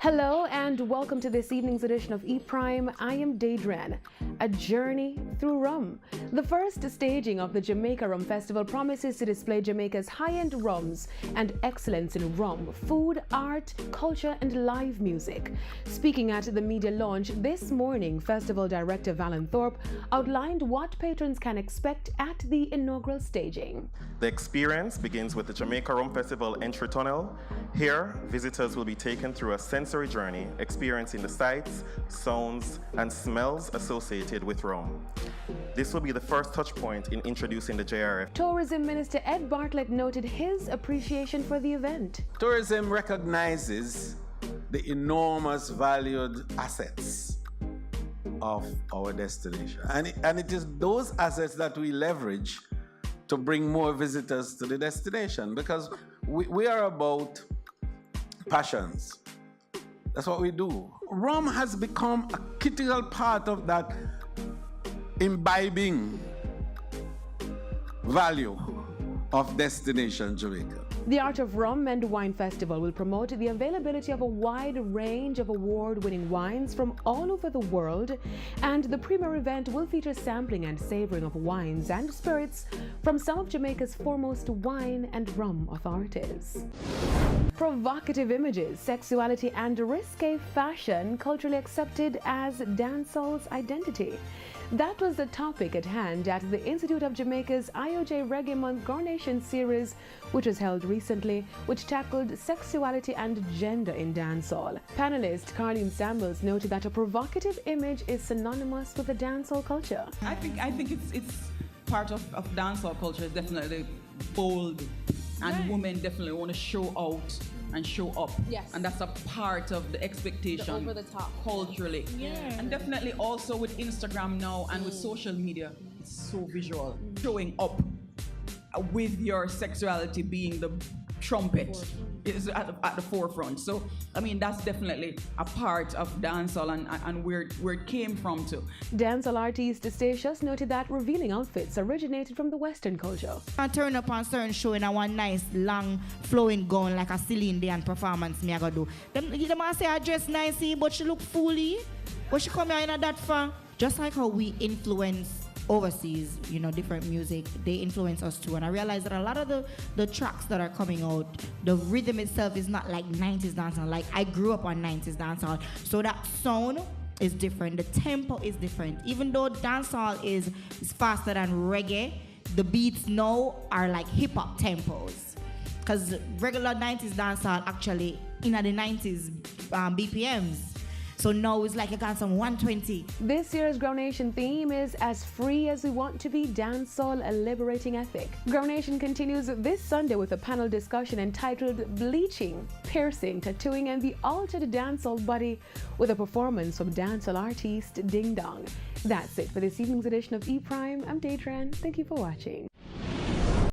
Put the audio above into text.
Hello and welcome to this evening's edition of E-Prime. I am Daedran. A journey through rum. The first staging of the Jamaica Rum Festival promises to display Jamaica's high-end rums and excellence in rum, food, art, culture and live music. Speaking at the media launch this morning, Festival Director Valen Thorpe outlined what patrons can expect at the inaugural staging. The experience begins with the Jamaica Rum Festival entry tunnel. Here, visitors will be taken through a sensory journey, experiencing the sights, sounds, and smells associated with rum. This will be the first touch point in introducing the JRF. Tourism Minister Ed Bartlett noted his appreciation for the event. Tourism recognizes the enormous valued assets of our destination. And it is those assets that we leverage to bring more visitors to the destination, because we are about passions. That's what we do. Rum has become a critical part of that imbibing value of destination Jamaica. The Art of Rum and Wine Festival will promote the availability of a wide range of award-winning wines from all over the world, and the premier event will feature sampling and savoring of wines and spirits from some of Jamaica's foremost wine and rum authorities. Provocative images, sexuality and risque fashion culturally accepted as dancehall's identity. That was the topic at hand at the Institute of Jamaica's IOJ Reggae Month Coronation Series, which was held recently, which tackled sexuality and gender in dancehall. Panelist Carleen Samuels noted that a provocative image is synonymous with the dancehall culture. I think it's part of dancehall culture is definitely bold, and women definitely want to show out and show up. Yes. And that's a part of the expectation. The over the top. Culturally. Yeah. And definitely also with Instagram now and with social media, it's so visual. Showing up with your sexuality being the trumpet is at the forefront. So, I mean, that's definitely a part of dancehall and where it came from too. Dancehall artist Statius noted that revealing outfits originated from the Western culture. I turn up on certain show in a one nice long flowing gown like a Celine Dion performance me I go do. Them say I dress nicely but she look fully. But she come here in that far. Just like how we influence overseas, different music, they influence us too. And I realized that a lot of the tracks that are coming out, the rhythm itself is not like 90s dancehall. Like I grew up on 90s dancehall, so that sound is different, the tempo is different. Even though dancehall is faster than reggae, the beats now are like hip-hop tempos. Because regular 90s dancehall actually in the 90s BPMs. So now it's like you got some 120. This year's Groundation theme is As Free As We Want to Be, Dancehall, a Liberating Ethic. Groundation continues this Sunday with a panel discussion entitled Bleaching, Piercing, Tattooing and the Altered Dancehall Body, with a performance from dancehall artist Ding Dong. That's it for this evening's edition of E-Prime. I'm Daedran. Thank you for watching.